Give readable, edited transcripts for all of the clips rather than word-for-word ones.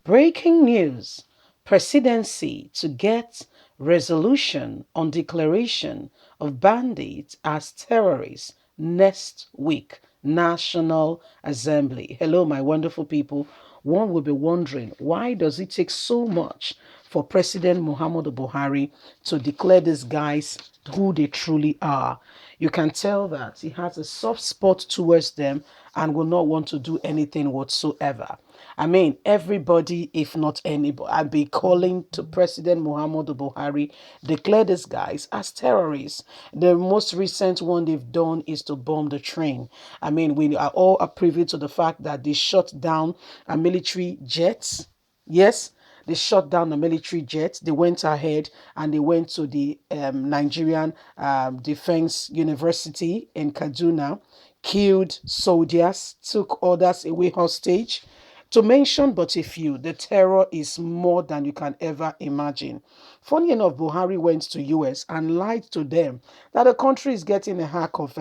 Breaking news. Presidency to get resolution on declaration of bandits as terrorists next week. National Assembly. Hello, my wonderful people. One will be wondering, why does it take so much for President Muhammadu Buhari to declare these guys who they truly are? You can tell that he has a soft spot towards them and will not want to do anything whatsoever. I mean, everybody, if not anybody, I'd be calling to President Muhammadu Buhari, declare these guys as terrorists. The most recent one they've done is to bomb the train. I mean, we are all privy to the fact that they shut down a military jets. Yes, they shut down the military jets. They went ahead and they went to the Nigerian Defense University in Kaduna, killed soldiers, took others away hostage. To mention but a few, the terror is more than you can ever imagine. Funny enough, Buhari went to US and lied to them that the country is getting a hack of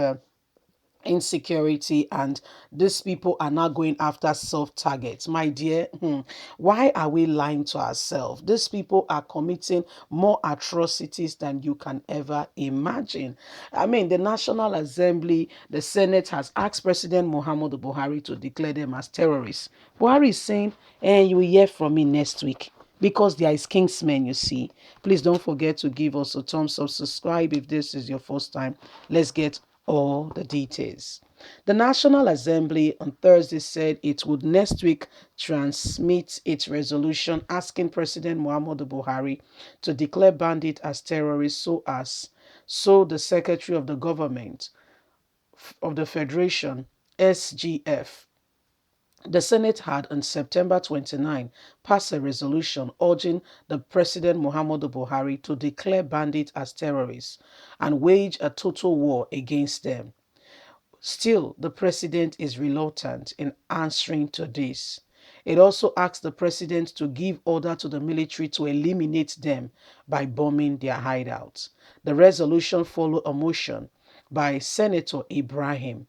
insecurity and these people are now going after soft targets. My dear, why are we lying to ourselves? These people are committing more atrocities than you can ever imagine. I mean, the National Assembly, the Senate has asked President Muhammadu Buhari to declare them as terrorists. Buhari is saying, you will hear from me next week, because they are his kingsmen, you see. Please don't forget to give us a thumbs up, subscribe if this is your first time. Let's get all the details. The National Assembly on Thursday said it would next week transmit its resolution asking President Muhammadu Buhari to declare bandits as terrorists so the Secretary of the Government of the Federation, SGF, the Senate had on September 29 passed a resolution urging the President Muhammadu Buhari to declare bandits as terrorists and wage a total war against them. Still, the president is reluctant in answering to this. It also asks the president to give order to the military to eliminate them by bombing their hideouts. The resolution followed a motion by Senator Ibrahim,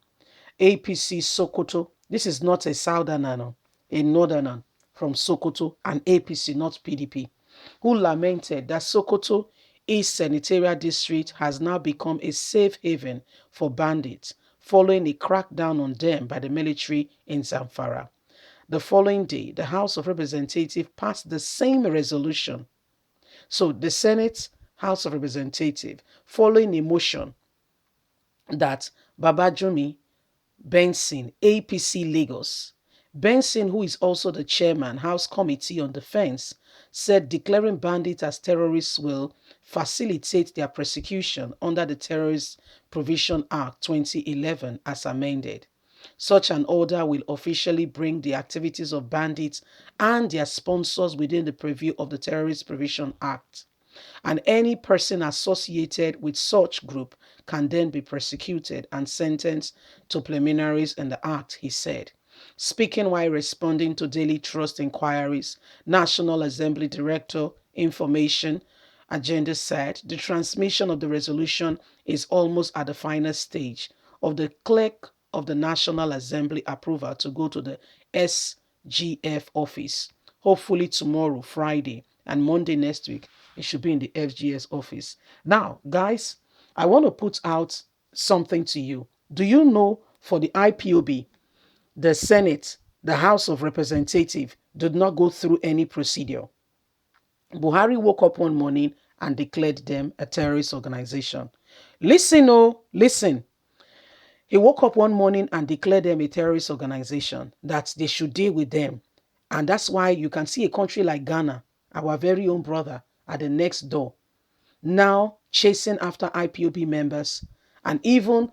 APC Sokoto. This is not a southerner, a northerner from Sokoto, and APC, not PDP, who lamented that Sokoto East Senatorial District has now become a safe haven for bandits following a crackdown on them by the military in Zamfara. The following day, the House of Representatives passed the same resolution. So the Senate, House of Representatives, following a motion that Babajumi Benson, APC Lagos. Benson, who is also the chairman, House Committee on Defense, said declaring bandits as terrorists will facilitate their prosecution under the Terrorist Provision Act 2011 as amended. Such an order will officially bring the activities of bandits and their sponsors within the purview of the Terrorist Provision Act, and any person associated with such group can then be prosecuted and sentenced to preliminaries in the act, he said. Speaking while responding to Daily Trust inquiries, National Assembly Director, Information Agenda said the transmission of the resolution is almost at the final stage of the clerk of the National Assembly approval to go to the SGF office. Hopefully tomorrow, Friday, and Monday next week, it should be in the FGS office. Now, guys, I want to put out something to you. Do you know for the IPOB, the Senate, the House of Representatives did not go through any procedure? Buhari woke up one morning and declared them a terrorist organization. Listen, oh, listen. He woke up one morning and declared them a terrorist organization, that they should deal with them. And that's why you can see a country like Ghana, our very own brother, at the next door, now chasing after IPOB members. And even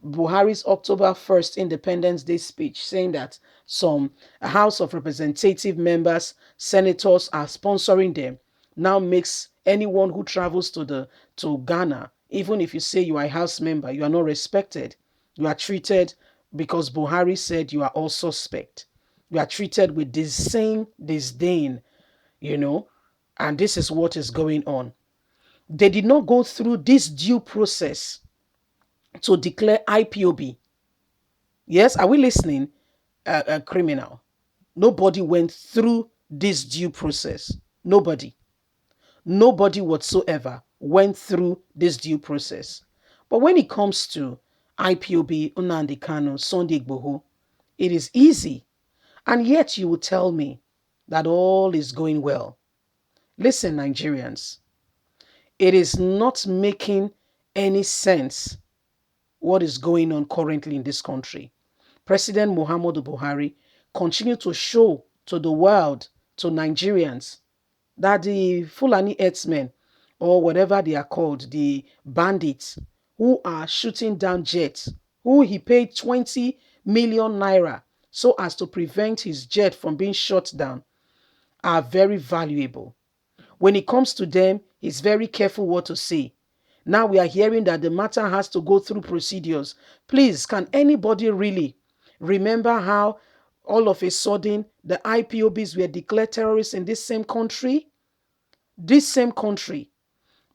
Buhari's October 1st Independence Day speech saying that some House of Representative members, senators are sponsoring them, now makes anyone who travels to Ghana, even if you say you are a House member, you are not respected. You are treated, because Buhari said you are all suspect. You are treated with the same disdain, and this is what is going on. They did not go through this due process to declare IPOB. Yes, are we listening? A criminal. Nobody went through this due process. Nobody. Nobody whatsoever went through this due process. But when it comes to IPOB, Nnamdi Kanu, Sunday Igboho, it is easy. And yet you will tell me that all is going well. Listen, Nigerians, it is not making any sense what is going on currently in this country. President Muhammadu Buhari continued to show to the world, to Nigerians, that the Fulani herdsmen, or whatever they are called, the bandits who are shooting down jets, who he paid 20 million naira so as to prevent his jet from being shot down, are very valuable. When it comes to them, he's very careful what to say. Now we are hearing that the matter has to go through procedures. Please, can anybody really remember how all of a sudden the IPOBs were declared terrorists in this same country? This same country.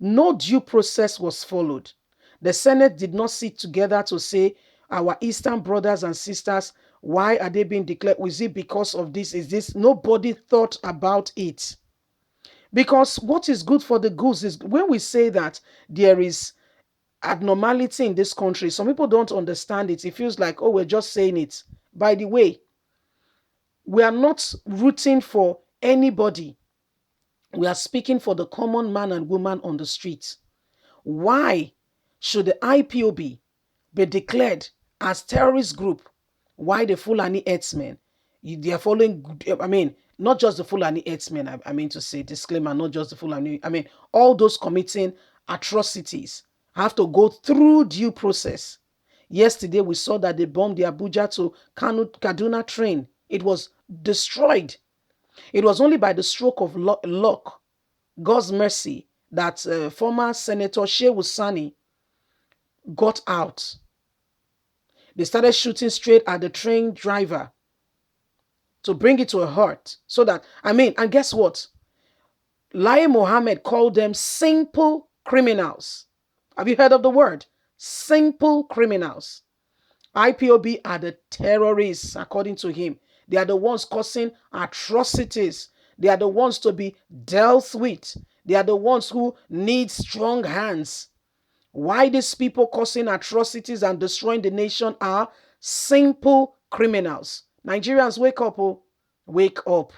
No due process was followed. The Senate did not sit together to say, our Eastern brothers and sisters, why are they being declared? Was it because of this? Is this? Nobody thought about it. Because what is good for the goose is when we say that there is abnormality in this country, some people don't understand it. It feels like, oh, we're just saying it. By the way, we are not rooting for anybody. We are speaking for the common man and woman on the streets. Why should the IPOB be declared as terrorist group? Why the Fulani herdsmen? They are following, I mean, not just the Fulani herdsmen, I mean to say, disclaimer, not just the Fulani, I mean, all those committing atrocities have to go through due process. Yesterday, we saw that they bombed the Abuja to Kaduna train. It was destroyed. It was only by the stroke of luck, God's mercy, that former Senator Shehu Sani got out. They started shooting straight at the train driver to bring it to a halt. So that, I mean, and guess what? Lai Mohammed called them simple criminals. Have you heard of the word? Simple criminals. IPOB are the terrorists, according to him. They are the ones causing atrocities. They are the ones to be dealt with. They are the ones who need strong hands. Why these people causing atrocities and destroying the nation are simple criminals. Nigerians, wake up, oh, wake up.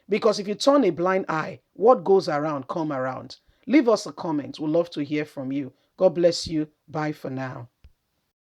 Because if you turn a blind eye, what goes around come around. Leave us a comment. We'd love to hear from you. God bless you. Bye for now.